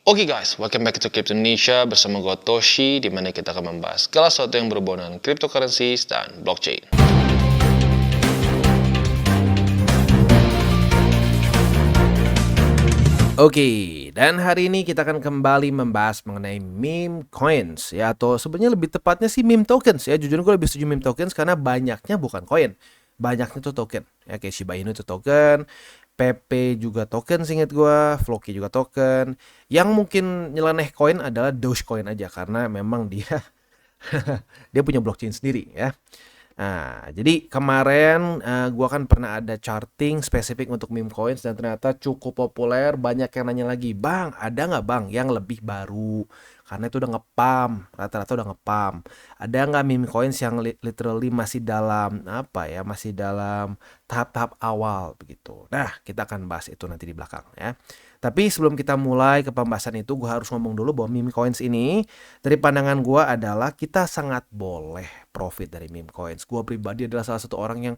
Oke guys, welcome back to Crypto Indonesia bersama gue Toshi, di mana kita akan membahas segala sesuatu yang berhubungan dengan cryptocurrencies dan blockchain. Oke, dan hari ini kita akan kembali membahas mengenai meme coins ya, atau sebenarnya lebih tepatnya sih meme tokens ya. Jujur gue lebih setuju meme tokens karena banyaknya bukan koin, banyaknya tuh token ya, kayak Shiba Inu itu token, PP juga token seinget gue, Floki juga token. Yang mungkin nyeleneh koin adalah Dogecoin aja karena memang dia dia punya blockchain sendiri ya. Nah, jadi kemarin gua kan pernah ada charting spesifik untuk meme coins dan ternyata cukup populer. Banyak yang nanya lagi, "Bang, ada nggak bang yang lebih baru?" Karena itu udah ngepam, rata-rata udah ngepam. Ada nggak meme coins yang literally masih dalam apa ya, masih dalam tahap-tahap awal begitu. Nah, kita akan bahas itu nanti di belakang ya. Tapi sebelum kita mulai ke pembahasan itu, gue harus ngomong dulu bahwa meme coins ini dari pandangan gue adalah kita sangat boleh profit dari meme coins. Gue pribadi adalah salah satu orang yang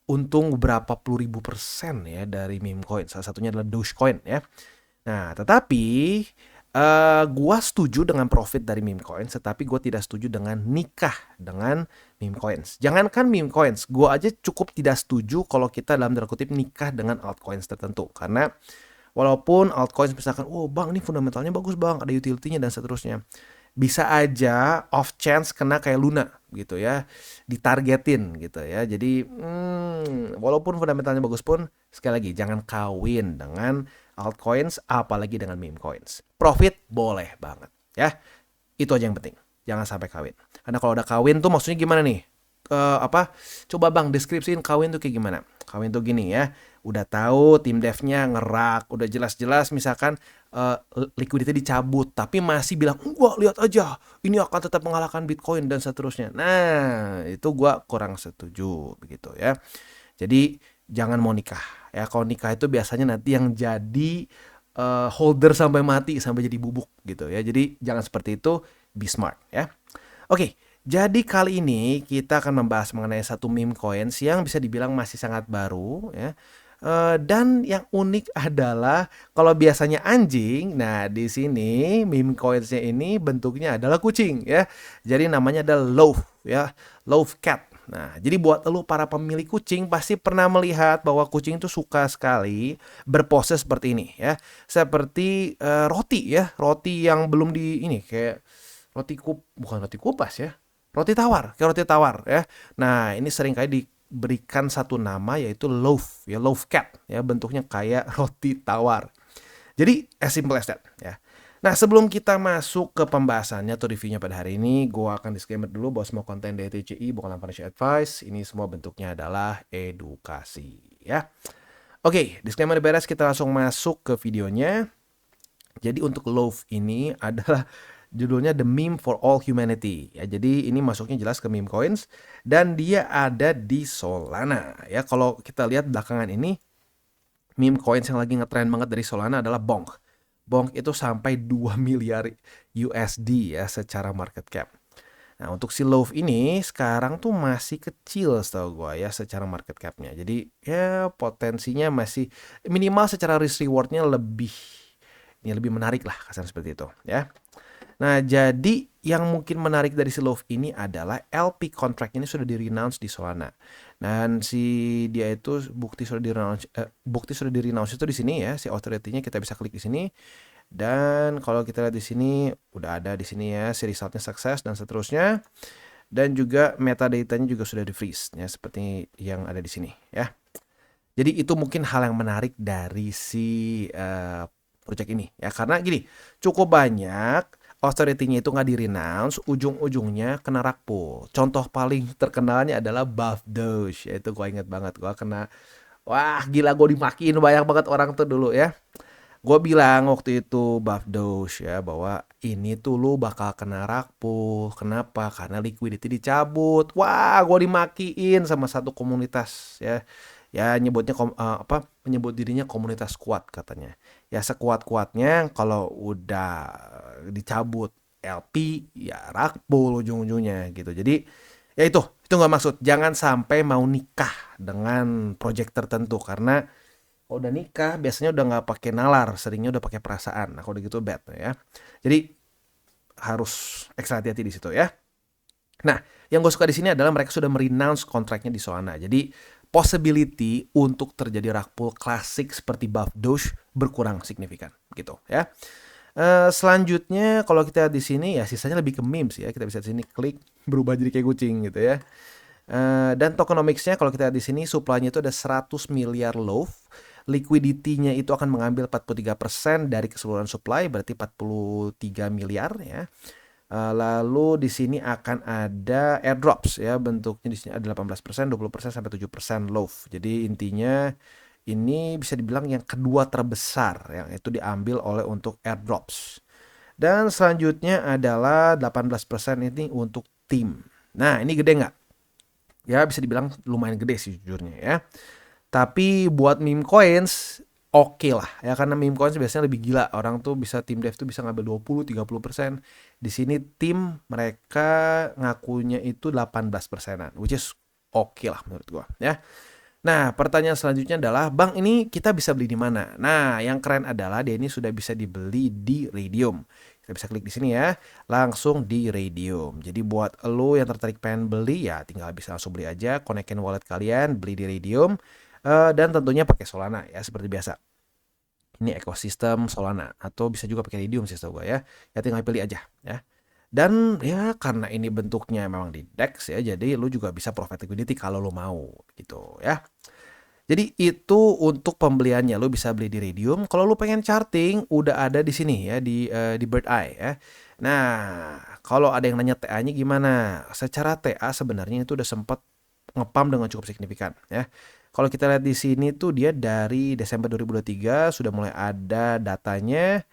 untung berapa puluh ribu persen ya dari meme coin. Salah satunya adalah Dogecoin ya. Nah, tetapi gue setuju dengan profit dari meme coins, tetapi gue tidak setuju dengan nikah dengan meme coins. Jangankan meme coins, gue aja cukup tidak setuju kalau kita dalam tanda kutip nikah dengan altcoins tertentu. Karena walaupun altcoins misalkan, oh bang ini fundamentalnya bagus bang, ada utility-nya dan seterusnya. Bisa aja off chance kena kayak Luna gitu ya, ditargetin gitu ya. Jadi walaupun fundamentalnya bagus pun, sekali lagi jangan kawin dengan altcoins apalagi dengan meme coins. Profit boleh banget ya. Itu aja yang penting. Jangan sampai kawin. Karena kalau udah kawin tuh maksudnya gimana nih? Coba bang deskripsiin kawin tuh kayak gimana. Kawin tuh gini ya, udah tahu tim devnya ngerak, udah jelas-jelas misalkan liquidity dicabut, tapi masih bilang enggak, lihat aja ini akan tetap mengalahkan Bitcoin dan seterusnya. Nah itu gua kurang setuju begitu ya. Jadi jangan mau nikah ya. Kalau nikah itu biasanya nanti yang jadi holder sampai mati, sampai jadi bubuk gitu ya. Jadi jangan seperti itu, be smart ya. Oke, jadi kali ini kita akan membahas mengenai satu meme coins yang bisa dibilang masih sangat baru ya. Dan yang unik adalah kalau biasanya anjing, nah di sini meme coinsnya ini bentuknya adalah kucing ya. Jadi namanya adalah Loaf ya, Loaf Cat. Nah, jadi buat lu para pemilik kucing pasti pernah melihat bahwa kucing itu suka sekali berpose seperti ini ya. Seperti roti ya, roti yang belum di ini kayak bukan roti kupas ya. Roti tawar, kayak roti tawar ya. Nah, ini seringkali diberikan satu nama yaitu loaf ya, loaf cat ya, bentuknya kayak roti tawar. Jadi as simple as that ya. Nah, sebelum kita masuk ke pembahasannya atau reviewnya pada hari ini, gue akan disclaimer dulu bahwa semua konten dari TCI bukanlah financial advice. Ini semua bentuknya adalah edukasi ya. Oke, disclaimer beres, kita langsung masuk ke videonya. Jadi untuk loaf ini adalah judulnya The Meme for All Humanity ya. Jadi ini masuknya jelas ke meme coins dan dia ada di Solana ya. Kalau kita lihat belakangan ini meme coins yang lagi ngetrend banget dari Solana adalah Bonk. Bonk itu sampai 2 miliar USD ya secara market cap. Nah, untuk si Loaf ini sekarang tuh masih kecil setahu gue ya secara market capnya. Jadi ya potensinya masih minimal secara risk rewardnya lebih menarik lah, kasar seperti itu ya. Nah, jadi yang mungkin menarik dari si Loaf ini adalah LP contract ini sudah di-renounce di Solana. Dan si dia itu bukti sudah di-renounce itu di sini ya, si authority-nya kita bisa klik di sini. Dan kalau kita lihat di sini udah ada di sini ya, si resultnya sukses dan seterusnya. Dan juga metadata-nya juga sudah di-freeze ya, seperti yang ada di sini ya. Jadi itu mungkin hal yang menarik dari si project ini ya, karena gini, cukup banyak authority-nya itu nggak di-renounce, ujung-ujungnya kena rug pull. Contoh paling terkenalnya adalah Buff Doge, ya itu gue inget banget, gue kena, wah gila gue dimakin banyak banget orang tuh dulu ya. Gue bilang waktu itu Buff Doge ya bahwa ini tuh lu bakal kena rug pull. Kenapa? Karena liquidity dicabut. Wah, gue dimakiin sama satu komunitas ya. Ya nyebutnya menyebut dirinya komunitas kuat katanya. Ya sekuat-kuatnya kalau udah dicabut LP ya rug pull ujung-ujungnya gitu. Jadi ya itu nggak maksud. Jangan sampai mau nikah dengan project tertentu karena Kalau udah nikah biasanya udah nggak pakai nalar, seringnya udah pakai perasaan. Nah, kalau udah gitu bad ya. Jadi harus ekstra hati-hati di situ ya. Nah, yang gue suka di sini adalah mereka sudah merenounce kontraknya di Solana. Jadi possibility untuk terjadi rug pull klasik seperti buff Doge berkurang signifikan gitu ya. Selanjutnya kalau kita lihat di sini ya sisanya lebih ke memes ya. Kita bisa di sini klik berubah jadi kayak kucing gitu ya. Dan tokenomics-nya kalau kita lihat di sini supply-nya itu ada 100 miliar loaf. Liquidity-nya itu akan mengambil 43% dari keseluruhan supply, berarti 43 miliar ya. Lalu di sini akan ada airdrops ya, bentuknya di sini ada 18%, 20% sampai 7% loaf. Jadi intinya ini bisa dibilang yang kedua terbesar yang itu diambil oleh untuk airdrops. Dan selanjutnya adalah 18% ini untuk tim. Nah, ini gede nggak? Ya bisa dibilang lumayan gede sih jujurnya ya. Tapi buat meme coins oke lah ya, karena meme coins biasanya lebih gila. Orang tuh bisa tim dev tuh bisa ngambil 20-30%. Di sini tim mereka ngakunya itu 18%-an, which is oke lah menurut gua ya. Nah, pertanyaan selanjutnya adalah, Bang, ini kita bisa beli di mana? Nah, yang keren adalah dia ini sudah bisa dibeli di Raydium. Kita bisa klik di sini ya, langsung di Raydium. Jadi buat lo yang tertarik pengen beli ya tinggal bisa langsung beli aja, konekin wallet kalian, beli di Raydium. Dan tentunya pakai Solana ya seperti biasa. Ini ekosistem Solana atau bisa juga pakai Raydium sih setahu gue ya. Ya tinggal pilih aja ya. Dan ya karena ini bentuknya memang di DEX ya, jadi lu juga bisa profit liquidity kalau lu mau gitu ya. Jadi itu untuk pembeliannya, lu bisa beli di Raydium. Kalau lu pengen charting udah ada di sini ya di Bird Eye ya. Nah, kalau ada yang nanya TA-nya gimana? Secara TA sebenarnya itu udah sempat ngepump dengan cukup signifikan ya. Kalau kita lihat di sini tuh dia dari Desember 2023 sudah mulai ada datanya.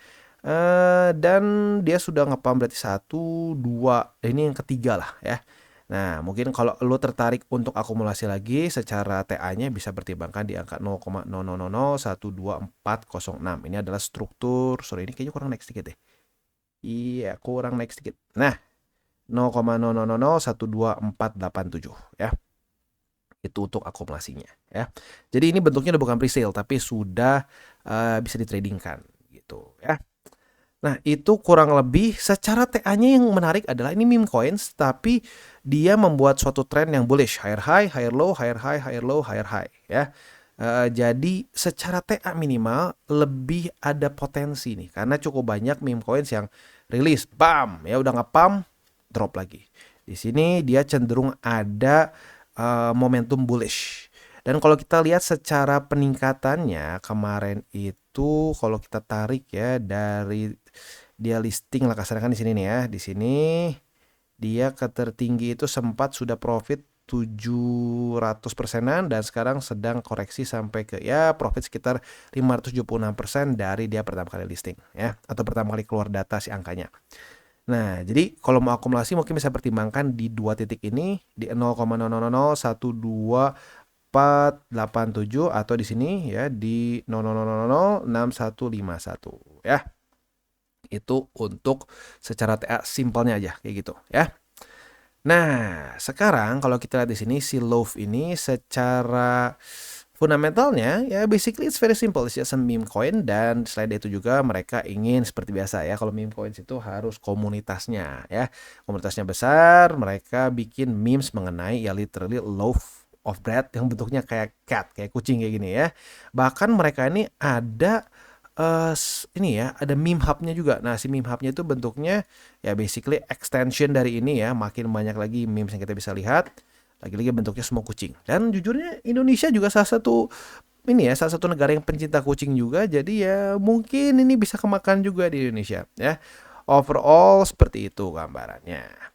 Dan dia sudah ngepump berarti 1, 2, ini yang ketiga lah ya. Nah, mungkin kalau lo tertarik untuk akumulasi lagi secara TA-nya bisa pertimbangkan di angka 0,00012406. Ini adalah struktur, sorry ini kayaknya kurang naik sedikit deh. Iya, kurang naik sedikit. Nah, 0,00012487 ya. Itu untuk akumulasinya ya. Jadi ini bentuknya udah bukan presale tapi sudah bisa ditradingkan gitu ya. Nah, itu kurang lebih secara TA-nya yang menarik adalah ini meme coins, tapi dia membuat suatu tren yang bullish, higher high, higher low, higher high, higher low, higher high, ya. Jadi secara TA minimal lebih ada potensi nih, karena cukup banyak meme coins yang rilis, bam, ya udah nge-pump, drop lagi. Di sini dia cenderung ada momentum bullish. Dan kalau kita lihat secara peningkatannya kemarin itu kalau kita tarik ya dari dia listing lah kasarnya kan di sini nih ya. Di sini dia ketertinggi itu sempat sudah profit 700%-an dan sekarang sedang koreksi sampai ke ya profit sekitar 576% dari dia pertama kali listing ya atau pertama kali keluar data si angkanya. Nah, jadi kalau mau akumulasi mungkin bisa pertimbangkan di dua titik ini di 0,00012487 atau di sini ya di 0,0006151 ya. Itu untuk secara TA simpelnya aja kayak gitu ya. Nah, sekarang kalau kita lihat di sini si Loaf ini secara fundamentalnya ya basically it's very simple, it's just a meme coin dan selain itu juga mereka ingin seperti biasa ya kalau meme coins itu harus komunitasnya ya. Komunitasnya besar, mereka bikin memes mengenai ya literally loaf of bread yang bentuknya kayak cat, kayak kucing kayak gini ya. Bahkan mereka ini ada ini ya, ada meme hub-nya juga. Nah, si meme hub-nya itu bentuknya ya basically extension dari ini ya, makin banyak lagi memes yang kita bisa lihat. Lagi-lagi bentuknya semua kucing. Dan jujurnya Indonesia juga salah satu ini ya, salah satu negara yang pencinta kucing juga. Jadi ya mungkin ini bisa kemakan juga di Indonesia ya. Overall seperti itu gambarannya.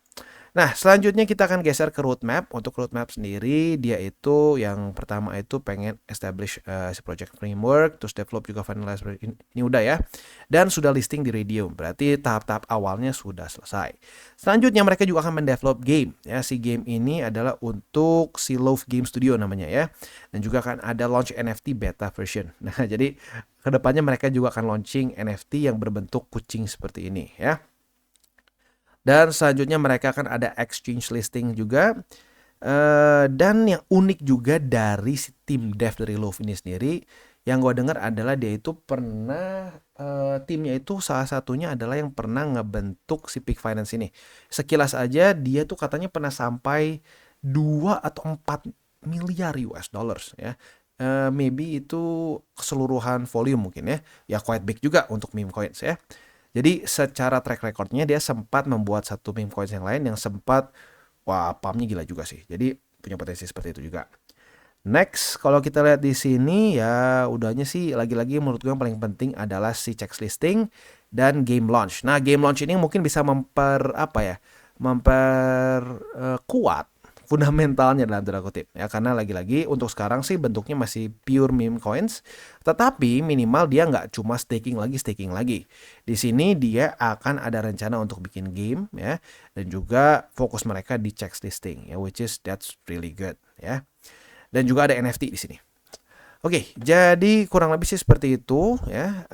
Nah, selanjutnya kita akan geser ke roadmap. Untuk roadmap sendiri, dia itu yang pertama itu pengen establish si project framework, terus develop juga finalize ini udah ya. Dan sudah listing di Raydium. Berarti tahap-tahap awalnya sudah selesai. Selanjutnya mereka juga akan mendevelop game. Ya, si game ini adalah untuk si Loaf Game Studio namanya ya. Dan juga akan ada launch NFT beta version. Nah, jadi kedepannya mereka juga akan launching NFT yang berbentuk kucing seperti ini ya. Dan selanjutnya mereka akan ada exchange listing juga. Dan yang unik juga dari si tim dev dari Loaf ini sendiri, Yang gue dengar adalah dia itu pernah timnya itu salah satunya adalah yang pernah ngebentuk si Peak Finance ini. Sekilas aja dia tuh katanya pernah sampai 2 atau 4 miliar US dollars ya. Maybe itu keseluruhan volume mungkin ya. Ya quite big juga untuk meme coins ya. Jadi secara track recordnya dia sempat membuat satu meme coins yang lain yang sempat wah pumpnya gila juga sih. Jadi punya potensi seperti itu juga. Next, kalau kita lihat di sini ya udahnya sih lagi-lagi menurut gue yang paling penting adalah si checks listing dan game launch. Nah, game launch ini mungkin bisa kuat fundamentalnya dalam tanda kutip ya, karena lagi-lagi untuk sekarang sih bentuknya masih pure meme coins, tetapi minimal dia nggak cuma staking lagi. Di sini dia akan ada rencana untuk bikin game ya, dan juga fokus mereka di checks listing ya, which is that's really good ya. Dan juga ada NFT di sini. Oke, jadi kurang lebih sih seperti itu ya.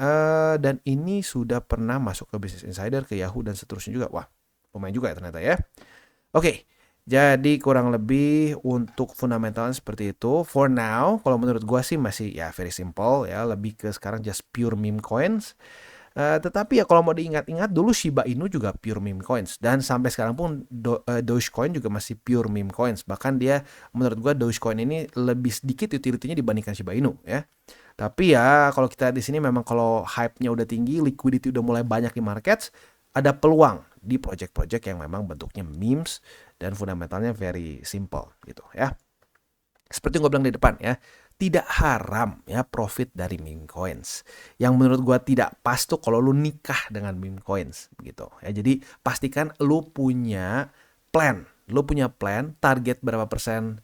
Dan ini sudah pernah masuk ke Business Insider, ke Yahoo dan seterusnya juga. Wah, lumayan juga ya ternyata ya. Oke, jadi kurang lebih untuk fundamentalnya seperti itu. For now, kalau menurut gua sih masih ya very simple ya, lebih ke sekarang just pure meme coins. Tetapi ya kalau mau diingat-ingat dulu Shiba Inu juga pure meme coins, dan sampai sekarang pun Dogecoin juga masih pure meme coins. Bahkan dia menurut gua Dogecoin ini lebih sedikit utility-nya dibandingkan Shiba Inu ya. Tapi ya kalau kita di sini memang kalau hype-nya udah tinggi, liquidity udah mulai banyak di markets, ada peluang di project-project yang memang bentuknya memes dan fundamentalnya very simple gitu ya. Seperti yang gue bilang di depan ya, tidak haram ya profit dari meme coins. Yang menurut gue tidak pas tuh kalau lu nikah dengan meme coins gitu ya. Jadi pastikan lu punya plan, target berapa persen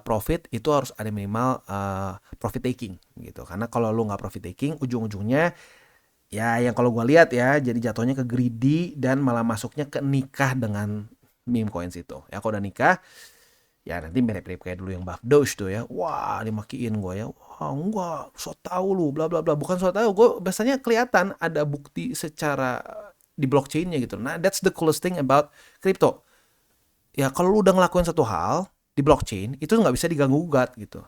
profit itu harus ada minimal profit taking gitu. Karena kalau lu nggak profit taking, ujung-ujungnya ya yang kalau gue lihat ya jadi jatuhnya ke greedy dan malah masuknya ke nikah dengan meme coins itu. Ya kalau udah nikah ya nanti mirip-mirip kayak dulu yang Buff Doge tuh ya. Wah, dimakiin gue ya. Wah, enggak, so tau lu, bla bla bla. Bukan so tau, gue biasanya kelihatan ada bukti secara di blockchain-nya gitu. Nah, that's the coolest thing about crypto. Ya, kalau lu udah ngelakuin satu hal di blockchain, itu nggak bisa diganggu-gugat gitu.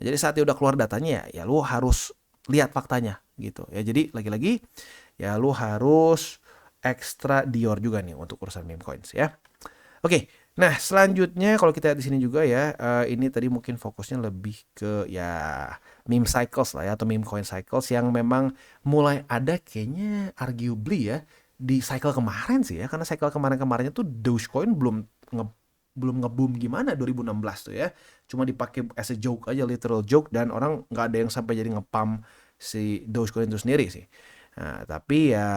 Jadi saat dia udah keluar datanya ya lu harus lihat faktanya gitu. Ya, jadi lagi-lagi ya lu harus ekstra Dior juga nih untuk urusan meme coins ya. Oke, nah selanjutnya kalau kita lihat di sini juga ya, ini tadi mungkin fokusnya lebih ke ya meme cycles lah ya, atau meme coin cycles yang memang mulai ada kayaknya arguably ya di cycle kemarin sih ya, karena cycle kemarin-kemarinnya tuh Dogecoin belum ngeboom gimana 2016 tuh ya, cuma dipakai as a joke aja, literal joke, dan orang nggak ada yang sampai jadi ngepump si Dogecoin itu sendiri sih. Nah, tapi ya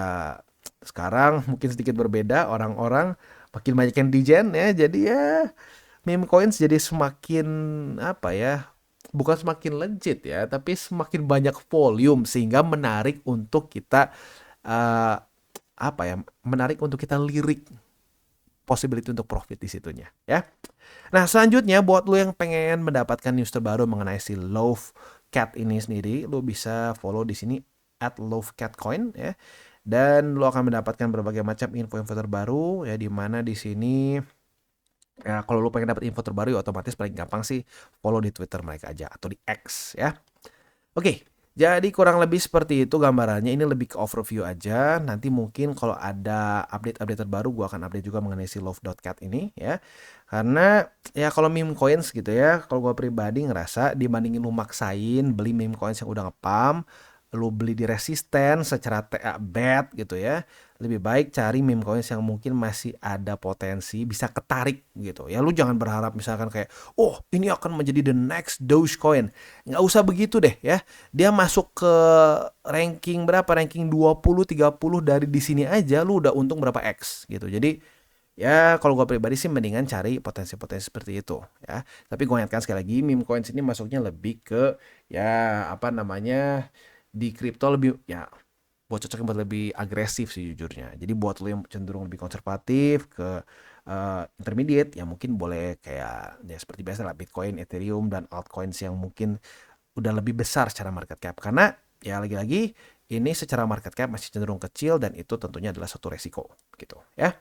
sekarang mungkin sedikit berbeda, orang-orang makin banyak yang digen ya, jadi ya meme coins jadi semakin apa ya, bukan semakin legit ya, tapi semakin banyak volume sehingga menarik untuk kita uh, menarik untuk kita lirik possibility untuk profit di situnya ya. Nah, selanjutnya buat lu yang pengen mendapatkan news terbaru mengenai si Love Cat ini sendiri, lu bisa follow di sini @lovecatcoin ya. Dan lu akan mendapatkan berbagai macam info-info terbaru ya, di mana di sini ya kalau lu pengen dapat info terbaru ya otomatis paling gampang sih follow di Twitter mereka aja atau di X ya. Oke, jadi kurang lebih seperti itu gambarannya. Ini lebih ke overview aja. Nanti mungkin kalau ada update-update terbaru gua akan update juga mengenai si Love.cat ini ya. Karena ya kalau meme coins gitu ya, kalau gua pribadi ngerasa dibandingin lu maksain beli meme coins yang udah ngepump, lu beli di resisten secara TA bet gitu ya, lebih baik cari meme coins yang mungkin masih ada potensi bisa ketarik gitu ya. Lu jangan berharap misalkan kayak oh ini akan menjadi the next Dogecoin, nggak usah begitu deh ya. Dia masuk ke ranking berapa, ranking 20-30 dari di sini aja lu udah untung berapa X gitu. Jadi ya kalau gue pribadi sih mendingan cari potensi-potensi seperti itu ya. Tapi gue ingatkan sekali lagi, meme coins ini masuknya lebih ke ya apa namanya, di kripto lebih ya buat cocoknya buat lebih agresif sih jujurnya. Jadi buat lo yang cenderung lebih konservatif ke intermediate ya mungkin boleh kayak ya seperti biasa lah Bitcoin, Ethereum dan altcoins yang mungkin udah lebih besar secara market cap. Karena ya lagi-lagi ini secara market cap masih cenderung kecil dan itu tentunya adalah suatu resiko gitu ya.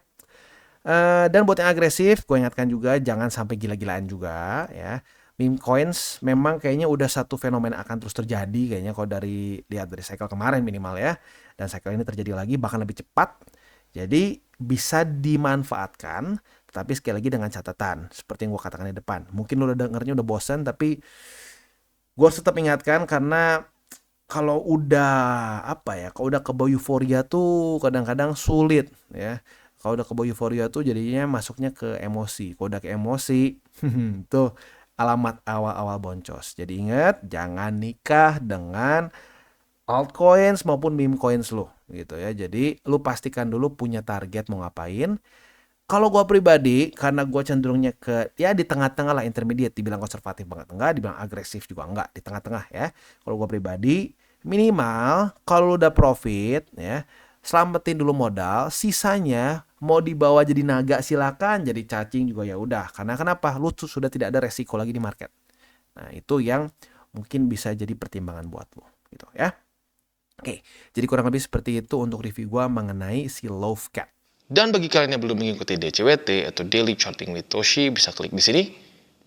Dan buat yang agresif, gue ingatkan juga jangan sampai gila-gilaan juga ya. Meme coins memang kayaknya udah satu fenomena akan terus terjadi kayaknya kalau lihat dari cycle kemarin minimal ya. Dan cycle ini terjadi lagi bahkan lebih cepat. Jadi bisa dimanfaatkan, tetapi sekali lagi dengan catatan seperti yang gue katakan di depan. Mungkin lo udah dengernya udah bosan, tapi gue harus tetap ingatkan karena kalau udah kalau udah kebawa euforia tuh kadang-kadang sulit ya. Kalau udah kebawa euforia tuh jadinya masuknya ke emosi. Kalau udah ke emosi, tuh alamat awal-awal boncos. Jadi ingat, jangan nikah dengan altcoins maupun meme coins lo gitu ya. Jadi lu pastikan dulu punya target mau ngapain. Kalau gue pribadi, karena gue cenderungnya ke ya di tengah-tengah lah, intermediate, dibilang konservatif banget enggak, dibilang agresif juga enggak, di tengah-tengah ya. Kalau gue pribadi, minimal kalau udah profit ya, selamatin dulu modal, sisanya mau dibawa jadi naga silakan, jadi cacing juga ya udah. Karena kenapa? Lu tuh sudah tidak ada resiko lagi di market. Nah, itu yang mungkin bisa jadi pertimbangan buat lu gitu ya. Oke, jadi kurang lebih seperti itu untuk review gue mengenai si Love Cat. Dan bagi kalian yang belum mengikuti DCWT atau Daily Charting with Toshi, bisa klik di sini,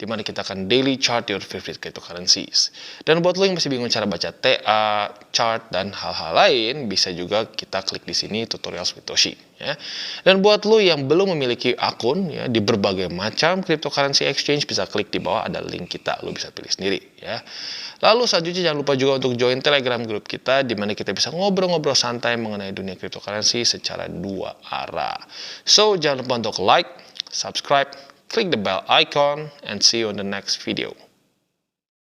di mana kita akan daily chart your favorite cryptocurrencies. Dan buat lo yang masih bingung cara baca TA, chart, dan hal-hal lain, bisa juga kita klik di sini tutorials with Toshi. Ya. Dan buat lo yang belum memiliki akun ya, di berbagai macam cryptocurrency exchange, bisa klik di bawah ada link kita, lo bisa pilih sendiri. Ya. Lalu selanjutnya jangan lupa juga untuk join Telegram group kita, di mana kita bisa ngobrol-ngobrol santai mengenai dunia cryptocurrency secara dua arah. So, jangan lupa untuk like, subscribe, click the bell icon, and see you on the next video.